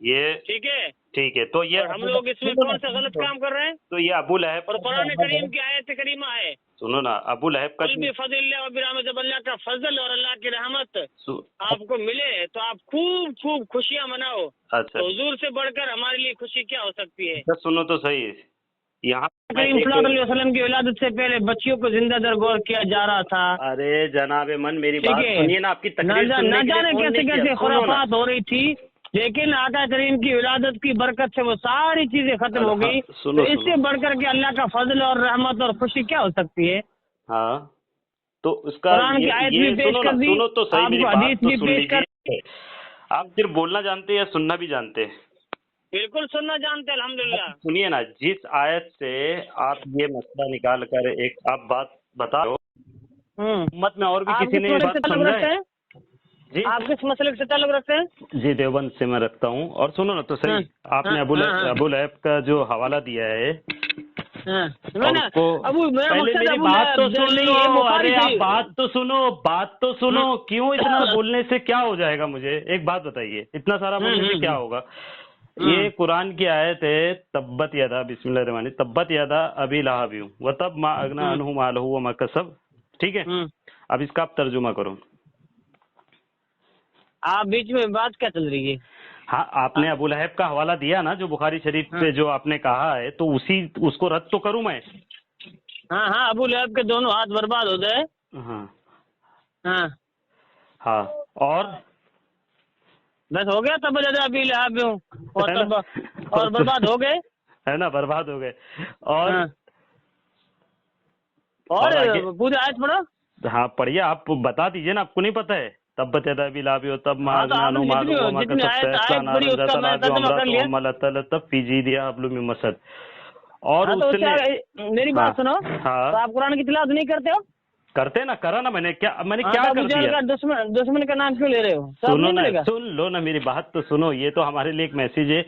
یہ ٹھیک ہے تو یہ ہم لوگ اس میں کون سا غلط کام کر رہے ہیں؟ تو یہ ابو لہب اور قرآن کریم کی آیت کریمہ ہے، سنو نا، ابو لہب کا فضل اللہ و برحمت، جب اللہ کا فضل اور اللہ کی رحمت آپ کو ملے تو آپ خوب خوب خوشیاں مناؤ۔ اچھا تو حضور سے بڑھ کر ہمارے لیے خوشی کیا ہو سکتی ہے؟ سنو تو صحیح، یہاں کریم صلی اللہ علیہ وسلم کی ولادت سے پہلے بچیوں کو زندہ درگور کیا جا رہا تھا۔ ارے جناب من میری ٹھیک بات ہے، سنیے نا، آپ کی تقریر نہ سننے کے لیے جانے فون کیسے نہیں کیا، کیسے سنو نا۔ خرافات ہو رہی تھی، لیکن آقا کریم کی ولادت کی برکت سے وہ ساری چیزیں ختم ہو گئی۔ سنو تو اس سے بڑھ کر کے اللہ کا فضل اور رحمت اور خوشی کیا ہو سکتی ہے؟ ہاں تو اس کا قرآن کی آیت بھی پیش سنو کر نا، دی، سنو تو صحیح آپ میری کو بات حدیث تو بھی سن پیش کر لیجیے۔ آپ صرف بولنا جانتے ہیں یا سننا بھی جانتے ہیں؟ بالکل سننا جانتے ہیں الحمدللہ۔ سنیے نا، جس آیت سے آپ یہ مسئلہ نکال کر ایک آپ بات بتا رہے ہو، امت میں اور بھی آپ کسی کس نے یہ مسلک بات سے تعلق سمجھا رکھتے ہے؟ ہیں؟ جی آپ کس مسلک سے تعلق رکھتے ہیں؟ جی دیوبند سے میں رکھتا ہوں۔ اور سنو نا تو صحیح، آپ نے ابو لہب کا جو حوالہ دیا ہے، میں نے میرا پہلے مقصد میری ابو بات تو لہب سن نہیں لو، ہے، بخاری ارے آپ شریف۔ بات تو سنو، کیوں اتنا بولنے سے کیا ہو جائے گا؟ مجھے ایک بات بتائیے، اتنا سارا بولنے سے کیا ہوگا؟ یہ قرآن کی آیت ہے، تبت یدا، بسم اللہ الرحمن الرحیم، تبت یدا ابی لہب وتب ما اغنی عنہ مالہ وما کسب، ٹھیک ہے؟ اب اس کا آپ ترجمہ کرو۔ آپ بیچ میں بات کیا چل رہی ہے؟ ہاں آپ نے ابو لہب کا حوالہ دیا نا، جو بخاری شریف پہ جو آپ نے کہا ہے، تو اس کو رد تو کروں میں؟ ہاں ابو لہب کے دونوں ہاتھ برباد ہو گئے۔ ہاں اور بس ہو گیا، تب جدا ابھی لہب اور برباد ہو گئے، ہے نا، برباد ہو گئے۔ اور پوری آیت پڑھو۔ ہاں پڑھیے، آپ بتا دیجئے نا، آپ کو نہیں پتہ ہے؟ تبت یدا ابی لہب تب ما تو اغنی آپ عنہ نے مالہ وما جتنی کسب آیت سیصلیٰ پڑھی نارا اس کا ذات میں لہب ترجمہ کر لیا۔ وامرأتہ حملت فی جیدہا حبل من مسد۔ اور ہاں تو اس نے میری بات سنو، ہاں تو آپ قرآن کی تلاوت نہیں کرتے ہو؟ کرتے نا، کرا نا، میں نے کیا ابو کر جہل دیا؟ کا دشمن کا نام کیوں لے رہے ہو؟ سب نہیں ملے گا؟ سن لو نا میری بات تو سنو، یہ تو ہمارے لیے ایک میسج ہے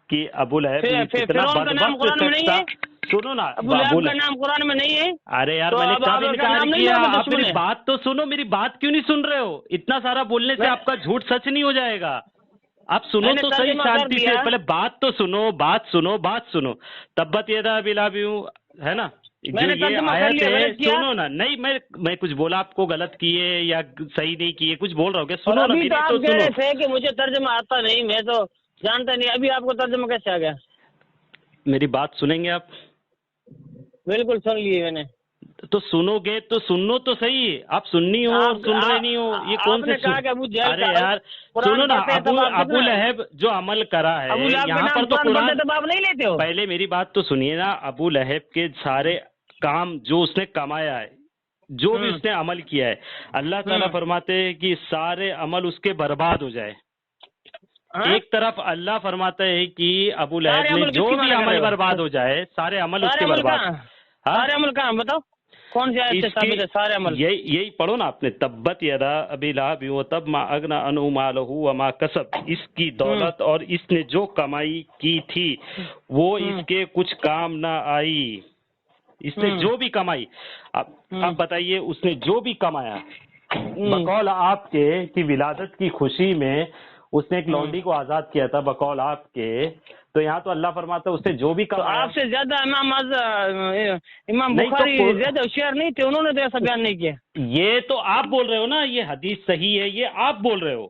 کہ ابو لہب اتنا فرعون کا نام قرآن میں نہیں ہے؟ سنو نا، ابو لہب کا نام قرآن میں نہیں ہے؟ ارے یار تو میں نے اب کب آپ کا انکار نام نہیں کیا؟ لوگے آپ میری دشمن ہے؟ بات تو سنو، میری بات کیوں نہیں سن رہے ہو؟ اتنا سارا بولنے سے آپ کا جھوٹ سچ نہیں ہو جائے گا؟ آپ سنو میں نے تو صحیح ترجمہ کر شانتی سے، دیا۔ پہلے بات تو سنو، بات سنو۔ تبت یدا ابی لہب ہے نا، میں جو نے یہ ترجمہ کر آیت لیا، ہے، غلط کیا؟ سنو نا، نہیں میں کچھ بولا آپ کو غلط کیے یا صحیح نہیں کیے، کچھ بول رہا ہوں کیا؟ اور سنو نا ابھی میری تو آپ تو کہہ سنو۔ رہے تھے کہ مجھے ترجمہ آتا نہیں، میں تو جانتا نہیں، ابھی آپ کو ترجمہ کیسے آ گیا؟ میری بات سنیں گے آپ؟ بالکل سن لیے میں نے۔ تو سنو گے تو سنو تو صحیح، آپ سننی ہو اور سن رہے نہیں ہو، یہ کون آپ سے نے کہا کہ ابو جہل ارے یار قرآن سنو نا، پڑھتے ہیں تب آپ ابو کتنا لہب جو عمل کرا ابو ہے لہب کا یہاں نام پر تو قرآن پڑھتے قرآن، تب آپ نہیں لیتے ہو؟ پہلے میری بات تو سنیے نا، ابو لہب کے سارے کام جو اس نے کمایا ہے، جو بھی اس نے عمل کیا ہے، اللہ تعالیٰ فرماتے ہیں کہ سارے عمل اس کے برباد ہو جائے۔ ایک طرف اللہ فرماتا ہے کہ ابو لہب نے جو بھی عمل برباد ہو جائے، سارے عمل اس کے برباد۔ سارے عمل کہاں بتاؤ، کون سی آیت سے ثابت ہے سارے عمل؟ یہی پڑھو نا آپ نے، تبت یدا ابی لہب وتب ما اغنی عنہ مالہ وما کسب، اس کی دولت اور اس نے جو کمائی کی تھی وہ اس کے کچھ کام نہ آئی۔ اس نے جو بھی کمائی، اب بتائیے، اس نے جو بھی کمایا، بقول آپ کے کی ولادت کی خوشی میں اس نے ایک لونڈی کو آزاد کیا تھا، بقول آپ کے، تو یہاں تو اللہ فرماتا ہے اس نے جو بھی کمایا۔ آپ سے زیادہ امام بخاری زیادہ ہوشیار نہیں تھے، انہوں نے تو ایسا بیان نہیں کیا۔ یہ تو آپ بول رہے ہو نا، یہ حدیث صحیح ہے، یہ آپ بول رہے ہو،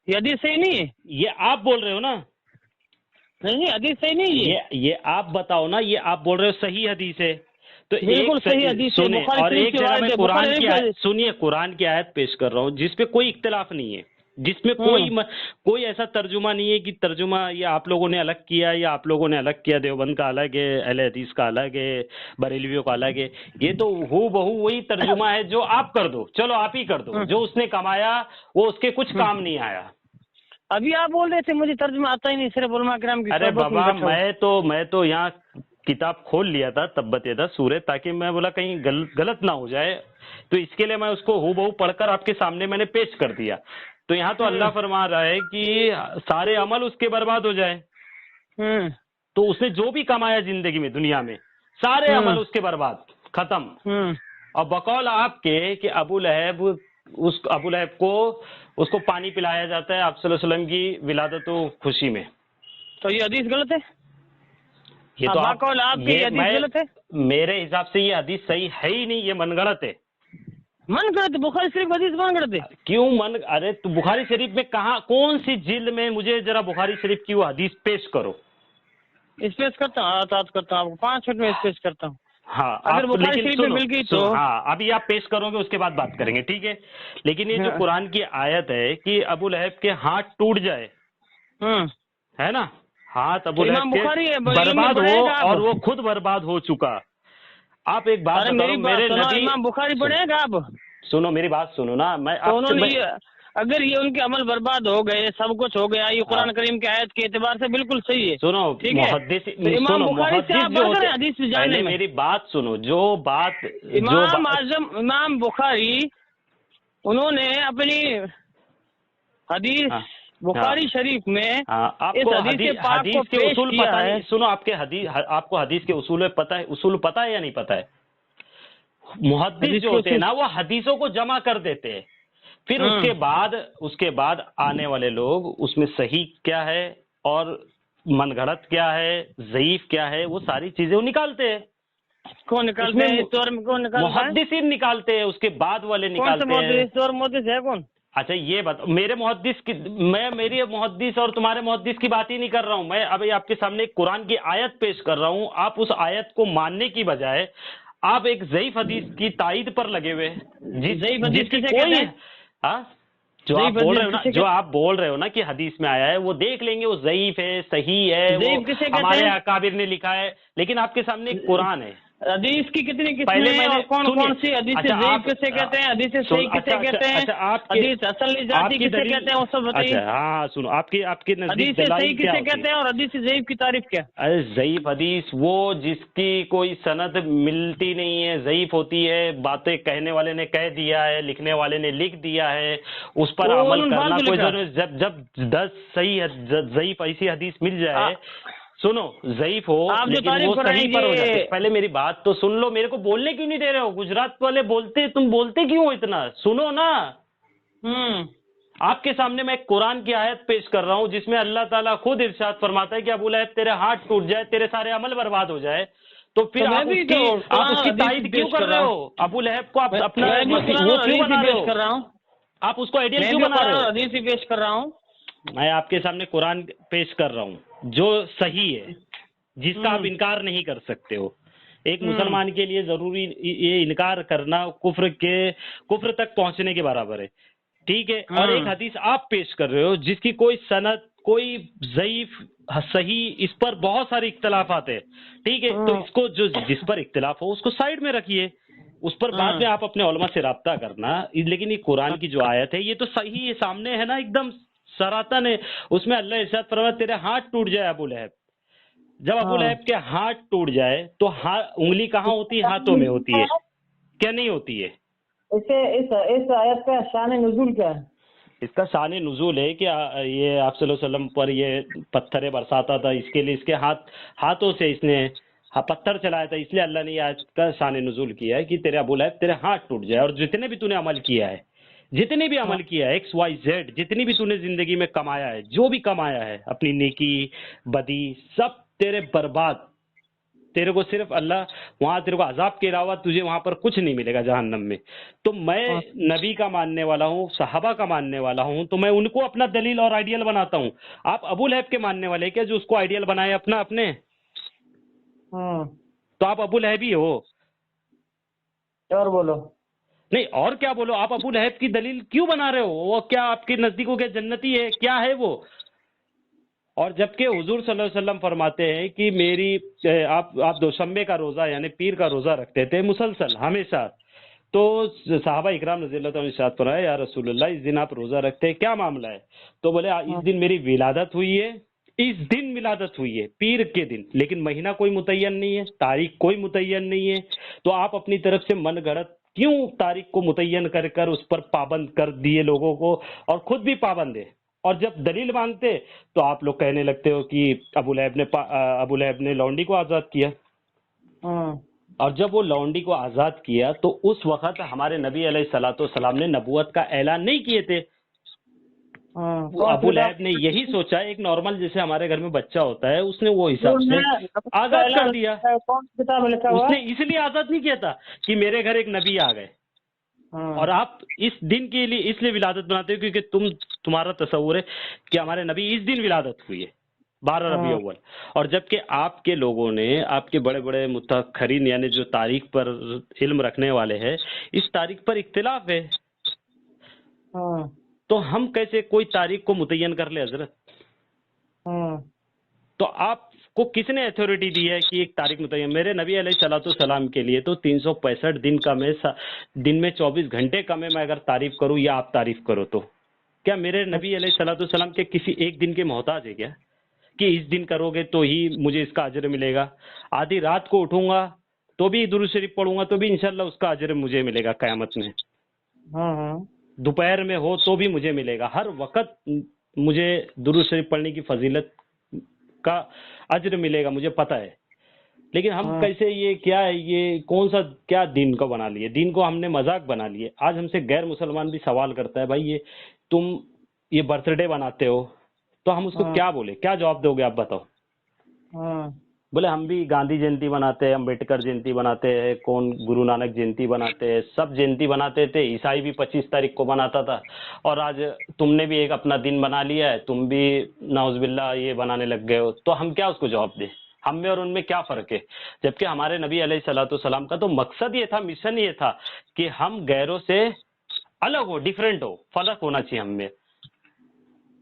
یہ حدیث صحیح نہیں ہے، یہ آپ بول رہے ہو نا، نہیں حدیث صحیح نہیں ہے، یہ آپ بتاؤ نا، یہ آپ بول رہے ہو صحیح حدیث ہے تو بالکل صحیح حدیث ہے، سنیں، بخاری اور شریف ایک کی جگہ روایت میں ہے، قرآن بخاری کی شریف آیت سنیے، قرآن کی آیت پیش کر رہا ہوں جس پہ کوئی اختلاف نہیں ہے، جس میں کوئی ایسا ترجمہ نہیں ہے کہ ترجمہ یہ آپ لوگوں نے الگ کیا یا آپ لوگوں نے الگ کیا، دیوبند کا الگ ہے، اہل حدیث کا الگ ہے، بریلویوں کا الگ ہے، یہ تو ہو بہو وہی ترجمہ ہے جو آپ کر دو، چلو آپ ہی کر دو، جو اس نے کمایا وہ اس کے کچھ کام نہیں آیا۔ ابھی آپ بول رہے تھے مجھے ترجمہ آتا ہی نہیں، صرف علماء کرام کی ارے صحبت میں بابا، بیٹھا ہوں۔ میں تو یہاں کتاب کھول لیا تھا تبت یدا سورہ، تاکہ میں بولا کہیں غلط نہ ہو جائے، تو اس کے لیے میں اس کو ہو بہو پڑھ کر آپ کے سامنے میں نے پیش کر دیا۔ تو یہاں تو اللہ فرما رہا ہے کہ سارے عمل اس کے برباد ہو جائے، تو اس نے جو بھی کمایا زندگی میں، دنیا میں، سارے عمل اس کے برباد، ختم۔ اور بقول آپ کے کہ ابو لہب کو پانی پلایا جاتا ہے آپ صلی اللہ علیہ وسلم کی ولادت و خوشی میں، تو یہ حدیث غلط ہے؟ یہ تو آپ کی یہ حدیث غلط ہے؟ میرے حساب سے یہ حدیث صحیح ہے ہی نہیں، یہ من گڑت ہے۔ من گڑت؟ بخاری شریف حدیث من گڑت ہے؟ کیوں ارے تو بخاری شریف میں کہاں، کون سی جلد میں؟ مجھے ذرا بخاری شریف کی وہ حدیث پیش کرو۔ اسپیس کرتا ہوں، آتا کرتا ہوں، 5 منٹ میں اسپیس کرتا ہوں۔ ہاں اگر بخاری لیکن شریف میں مل گئی تو ہاں ابھی آپ پیش کرو گے، اس کے بعد بات کریں گے، ٹھیک ہے؟ لیکن یہ جو قرآن کی آیت ہے کہ ابو لہب کے ہاتھ ٹوٹ جائے، ہے نا، ہاتھ ابو لہب کے برباد ہو اور وہ خود برباد ہو چکا۔ آپ ایک بات بتاؤ، میرے نبی، امام بخاری پڑھے گا آپ؟ سنو میری بات سنو نا، میں اگر یہ ان کے عمل برباد ہو گئے، سب کچھ ہو گیا، یہ قرآن کریم کی آیت کے اعتبار سے بالکل صحیح ہے۔ سنو محدث پہلے میری بات سنو، جو بات امام بخاری انہوں نے اپنی حدیث بخاری شریف میں حدیث کے اصول پتہ ہے؟ سنو، آپ کو حدیث کے اصول پتہ ہے یا نہیں پتہ ہے؟ محدث جو ہوتے ہیں نا، وہ حدیثوں کو جمع کر دیتے ہیں، پھر اس کے بعد آنے والے لوگ اس میں صحیح کیا ہے اور من گھڑت کیا ہے، ضعیف کیا ہے، وہ ساری چیزیں وہ نکالتے ہیں۔ کون نکالتے ہیں؟ محدثین نکالتے ہیں، اس کے بعد والے نکالتے ہیں۔ محدث ہے کون؟ اچھا یہ بات، میرے محدث کی، میری محدث اور تمہارے محدث کی بات ہی نہیں کر رہا ہوں میں، ابھی آپ کے سامنے ایک قرآن کی آیت پیش کر رہا ہوں۔ آپ اس آیت کو ماننے کی بجائے آپ ایک ضعیف حدیث کی تائید پر لگے ہوئے، جس کی کوئی جو آپ بول رہے ہو نا کہ حدیث میں آیا ہے، وہ دیکھ لیں گے، وہ ضعیف ہے، صحیح ہے، ہمارے اکابر نے لکھا ہے، لیکن آپ کے سامنے ایک قرآن ہے۔ حدیث کی کتنی قسمیں ہیں اور کون سی حدیث ضعیف کسے کہتے ہیں، حدیث صحیح کسے کہتے ہیں، حدیث اصل ذاتی کسے کہتے ہیں، وہ سب بتائیے۔ ہاں سنو، آپ کے حدیث صحیح کسے کہتے ہیں اور حدیث ضعیف کی تعریف کیا؟ ارے ضعیف حدیث وہ جس کی کوئی سند ملتی نہیں ہے، ضعیف ہوتی ہے، باتیں کہنے والے نے کہہ دیا ہے، لکھنے والے نے لکھ دیا ہے، اس پر عمل کرنا کوئی ضروری، جب 10 صحیح ضعیف ایسی حدیث مل جائے، سنو ضعیف ہو لیکن وہ صحیح پر ہو جاتے۔ پہلے میری بات تو سن لو، میرے کو بولنے کیوں نہیں دے رہے ہو؟ گجرات والے بولتے، تم بولتے کیوں ہو اتنا؟ سنو نا، آپ کے سامنے میں ایک قرآن کی آیت پیش کر رہا ہوں جس میں اللہ تعالیٰ خود ارشاد فرماتا ہے کہ ابو لہب تیرے ہاتھ ٹوٹ جائے، تیرے سارے عمل برباد ہو جائے، تو پھر آپ اس کی تائید کیوں کر رہے ہو؟ ابو لہب کو آپ اپنا وہ کیوں بنا رہے ہو؟ آپ اس کو آئیڈیل کیوں بنا رہے ہو؟ حدیث ہی پیش کر رہا ہوں، میں آپ کے سامنے قرآن پیش کر رہا ہوں جو صحیح ہے، جس کا آپ انکار نہیں کر سکتے ہو۔ ایک مسلمان کے لیے ضروری یہ انکار کرنا کفر تک پہنچنے کے برابر ہے، ٹھیک ہے؟ اور ایک حدیث آپ پیش کر رہے ہو جس کی کوئی سند، کوئی ضعیف، صحیح، اس پر بہت سارے اختلافات ہیں، ٹھیک ہے؟ تو اس کو جس پر اختلاف ہو اس کو سائڈ میں رکھیے، اس پر بعد میں آپ اپنے علماء سے رابطہ کرنا۔ لیکن یہ قرآن کی جو آیت ہے یہ تو صحیح ہے، سامنے ہے نا، ایک دم سراطن ہے، اس میں اللہ ارشاد فرماتا ہے تیرے ہاتھ ٹوٹ جائے ابو لہب۔ جب ابو لہب کے ہاتھ ٹوٹ جائے تو انگلی کہاں ہوتی ہے؟ ہاتھوں میں ہوتی ہے، کیا نہیں ہوتی ہے؟ اس آیت کا شان نزول کیا ہے؟ اس کا شان نزول ہے کہ یہ آپ صلی اللہ علیہ وسلم پر یہ پتھر برساتا تھا، اس کے لیے اس کے ہاتھوں سے اس نے پتھر چلایا تھا، اس لیے اللہ نے یہ آیت کا شان نزول کیا ہے کہ تیرے ابو لہب تیرے ہاتھ ٹوٹ جائے، اور جتنے بھی تو نے عمل کیا ہے، جتنے بھی عمل کیا ہے XYZ، جتنی بھی تو نے زندگی میں کمایا ہے، جو بھی کمایا ہے، اپنی نیکی بدی سب تیرے برباد، تیرے کو صرف اللہ وہاں تیرے کو عذاب کے علاوہ تجھے وہاں پر کچھ نہیں ملے گا جہنم میں۔ تو میں نبی کا ماننے والا ہوں، صحابہ کا ماننے والا ہوں، تو میں ان کو اپنا دلیل اور آئیڈیل بناتا ہوں۔ آپ ابو لہب کے ماننے والے کیا جو اس کو آئیڈیل بنائے اپنا اپنے؟ تو آپ ابو لہبی ہو۔ اور بولو نہیں اور کیا بولو، آپ ابو لہب کی دلیل کیوں بنا رہے ہو؟ وہ کیا آپ کے نزدیکوں کے جنتی ہے؟ کیا ہے وہ؟ اور جبکہ حضور صلی اللہ علیہ وسلم فرماتے ہیں کہ آپ دوشنبے کا روزہ یعنی پیر کا روزہ رکھتے تھے مسلسل ہمیشہ، تو صحابہ اکرام رضی اللہ تعالیٰ ارشاد فرمایا یا رسول اللہ اس دن آپ روزہ رکھتے ہیں، کیا معاملہ ہے؟ تو بولے اس دن میری ولادت ہوئی ہے، اس دن ولادت ہوئی ہے پیر کے دن، لیکن مہینہ کوئی متعین نہیں ہے، تاریخ کوئی متعین نہیں ہے، تو آپ اپنی طرف سے من گھڑت کیوں تاریخ کو متعین کر اس پر پابند کر دیے لوگوں کو، اور خود بھی پابند ہے؟ اور جب دلیل مانگتے تو آپ لوگ کہنے لگتے ہو کہ ابو لہب نے لونڈی کو آزاد کیا، اور جب وہ لونڈی کو آزاد کیا تو اس وقت ہمارے نبی علیہ الصلوۃ والسلام نے نبوت کا اعلان نہیں کیے تھے، ابو لہب نے یہی سوچا، ایک نارمل جیسے ہمارے گھر میں بچہ ہوتا ہے، اس نے وہ حساب سے آزاد کر دیا۔ کون سی کتاب میں لکھا ہوا؟ اس نے اس لیے آزاد نہیں کیا تھا کہ میرے گھر ایک نبی آ گئے، اور آپ اس دن کے لیے اس لیے ولادت بناتے ہو کیونکہ تمہارا تصور ہے کہ ہمارے نبی اس دن ولادت ہوئی ہے 12 ربیع اول، اور جبکہ آپ کے لوگوں نے، آپ کے بڑے بڑے متأخرین یعنی جو تاریخ پر علم رکھنے والے ہیں، اس تاریخ پر اختلاف ہے، تو ہم کیسے کوئی تاریخ کو متعین کر لے حضرت؟ تو آپ کو کس نے اتھارٹی دی ہے کہ ایک تاریخ متعین؟ میرے نبی علیہ الصلوۃ والسلام کے لیے تو 365 دن کا میں دن میں 24 گھنٹے کا میں اگر تعریف کروں یا آپ تعریف کرو تو کیا میرے نبی علیہ الصلوۃ والسلام کے کسی ایک دن کے محتاج ہے کیا کہ اس دن کرو گے تو ہی مجھے اس کا اجر ملے گا؟ آدھی رات کو اٹھوں گا تو بھی درود شریف پڑھوں گا تو بھی انشاءاللہ اس کا اجر مجھے ملے گا قیامت میں، دوپہر میں ہو تو بھی مجھے ملے گا، ہر وقت مجھے درود شریف پڑھنے کی فضیلت کا اجر ملے گا، مجھے پتہ ہے۔ لیکن ہم کیسے یہ کیا ہے، یہ کون سا کیا دین کو بنا لیے؟ دین کو ہم نے مذاق بنا لیے۔ آج ہم سے غیر مسلمان بھی سوال کرتا ہے بھائی یہ تم یہ برتھ ڈے بناتے ہو، تو ہم اس کو کیا بولے، کیا جواب دو گے آپ بتاؤ؟ بولے ہم بھی گاندھی جینتی بناتے ہیں، امبیڈکر جینتی بناتے ہیں، کون گرو نانک جینتی بناتے ہیں، سب جینتی بناتے تھے، عیسائی بھی 25 تاریخ کو بناتا تھا، اور آج تم نے بھی ایک اپنا دن بنا لیا ہے، تم بھی نعوذ باللہ یہ بنانے لگ گئے ہو، تو ہم کیا اس کو جواب دیں؟ ہم میں اور ان میں کیا فرق ہے؟ جبکہ ہمارے نبی علیہ الصلوۃ والسلام کا تو مقصد یہ تھا، مشن یہ تھا کہ ہم غیروں سے الگ ہو، ڈیفرنٹ ہو، فرق ہونا چاہیے ہم میں۔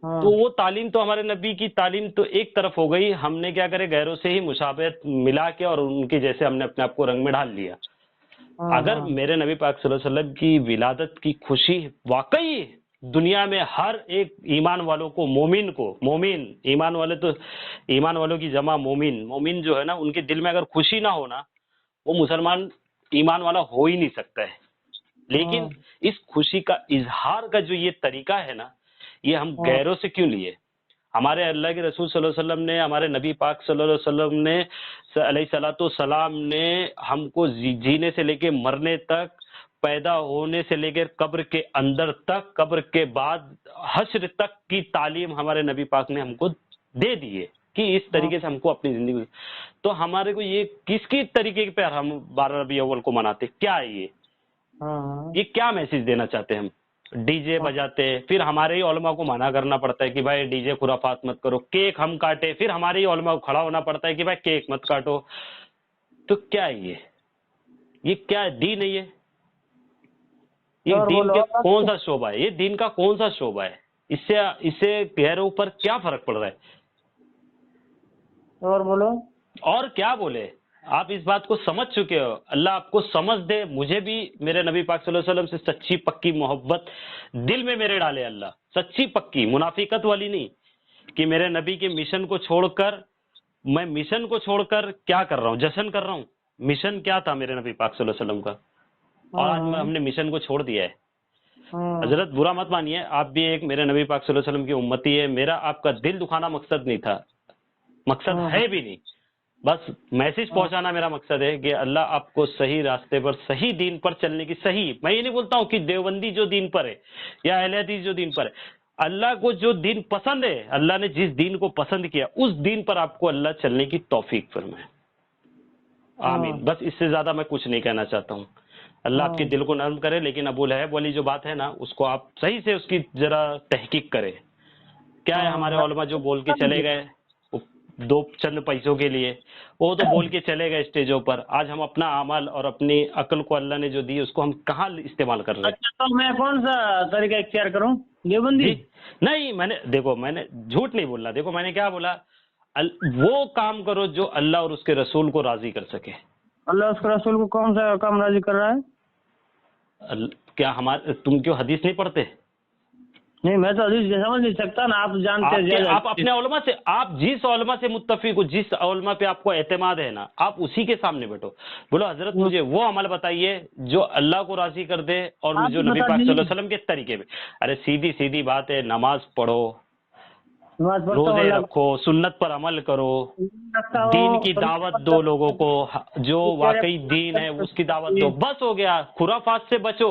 تو وہ تعلیم تو ہمارے نبی کی تعلیم تو ایک طرف ہو گئی، ہم نے کیا کرے غیروں سے ہی مشابہت ملا کے اور ان کے جیسے ہم نے اپنے آپ کو رنگ میں ڈال لیا۔ اگر میرے نبی پاک صلی اللہ علیہ وسلم کی ولادت کی خوشی واقعی دنیا میں ہر ایک ایمان والوں کو، مومن ایمان والے تو ایمان والوں کی جمع مومن جو ہے نا، ان کے دل میں اگر خوشی نہ ہونا، وہ مسلمان ایمان والا ہو ہی نہیں سکتا ہے۔ لیکن اس خوشی کا اظہار کا جو یہ طریقہ ہے نا، یہ ہم غیروں سے کیوں لیے؟ ہمارے اللہ کے رسول صلی اللہ علیہ وسلم نے، ہمارے نبی پاک صلی اللہ علیہ وسلم نے علیہ الصلوۃ والسلام نے ہم کو جینے سے لے کے مرنے تک، پیدا ہونے سے لے کے قبر کے اندر تک، قبر کے بعد حشر تک کی تعلیم ہمارے نبی پاک نے ہم کو دے دی ہے کہ اس طریقے سے ہم کو اپنی زندگی، تو ہمارے کو یہ کس کی طریقے پہ ہم 12 ربیع اول کو مناتے؟ کیا ہے یہ کیا میسج دینا چاہتے ہیں ہم؟ ڈی جے بجاتے، پھر ہمارے ہی علماء کو منع کرنا پڑتا ہے کہ بھائی ڈی جے خرافات مت کرو، کیک ہم کاٹے، پھر ہمارے ہی علماء کو کھڑا ہونا پڑتا ہے کہ بھائی کیک مت کاٹو۔ تو کیا ہے یہ کیا ہے؟ دین ہے یہ دین کے کون سا شعبہ ہے؟ یہ دین کا کون سا شعبہ ہے؟ اس سے غیروں پر کیا فرق پڑ رہا ہے؟ اور بولو، اور کیا بولے؟ آپ اس بات کو سمجھ چکے ہو، اللہ آپ کو سمجھ دے، مجھے بھی میرے نبی پاک صلی اللہ علیہ وسلم سے سچی پکی محبت دل میں میرے ڈالے اللہ، سچی پکی، منافقت والی نہیں کہ میرے نبی کے مشن کو چھوڑ کر، میں مشن کو چھوڑ کر کیا کر رہا ہوں؟ جشن کر رہا ہوں۔ مشن کیا تھا میرے نبی پاک صلی اللہ علیہ وسلم کا، اور آج ہم نے مشن کو چھوڑ دیا ہے۔ حضرت برا مت مانیے، آپ بھی ایک میرے نبی پاک صلی اللہ علیہ وسلم کی امتی ہے، میرا آپ کا دل دکھانا مقصد نہیں تھا، مقصد ہے بھی نہیں، بس میسج پہنچانا میرا مقصد ہے کہ اللہ آپ کو صحیح راستے پر، صحیح دین پر چلنے کی، صحیح، میں یہ نہیں بولتا ہوں کہ دیوبندی جو دین پر ہے یا اہل حدیث جو دین پر ہے، اللہ کو جو دین پسند ہے، اللہ نے جس دین کو پسند کیا اس دین پر آپ کو اللہ چلنے کی توفیق فرمائے، آمین۔ بس اس سے زیادہ میں کچھ نہیں کہنا چاہتا ہوں، اللہ آپ کے دل کو نرم کرے۔ لیکن ابو لہب والی جو بات ہے نا، اس کو آپ صحیح سے اس کی ذرا تحقیق کرے۔ کیا ہے ہمارے علماء جو بول کے چلے گئے دو چند پیسوں کے لیے، وہ تو بول کے چلے گئے اسٹیجوں پر، آج ہم اپنا عمل اور اپنی عقل کو اللہ نے جو دی اس کو ہم کہاں استعمال کر رہے ہیں؟ اچھا، تو میں کون سا طریقہ اختیار کروں؟ دیوبندی؟ نہیں، میں نے جھوٹ نہیں بولنا، دیکھو میں نے کیا بولا، وہ کام کرو جو اللہ اور اس کے رسول کو راضی کر سکے۔ اللہ اس کے رسول کو کون سا کام راضی کر رہا ہے؟ کیا تم کیوں حدیث نہیں پڑھتے؟ نہیں، میں تو حدیث سمجھ نہیں سکتا نا، آپ جانتے ہیں۔ آپ اپنے علماء سے، آپ جس علماء سے متفق ہو، جس علماء پہ آپ کو اعتماد ہے نا، آپ اسی کے سامنے بیٹھو، بولو حضرت مجھے وہ عمل بتائیے جو اللہ کو راضی کر دے اور جو نبی پاک صلی اللہ علیہ وسلم کے طریقے پہ۔ ارے سیدھی سیدھی بات ہے، نماز پڑھو، روزے رکھو، سنت پر عمل کرو، دین کی دعوت دو لوگوں کو، جو واقعی دین ہے اس کی دعوت دو، بس ہو گیا، خرافات سے بچو۔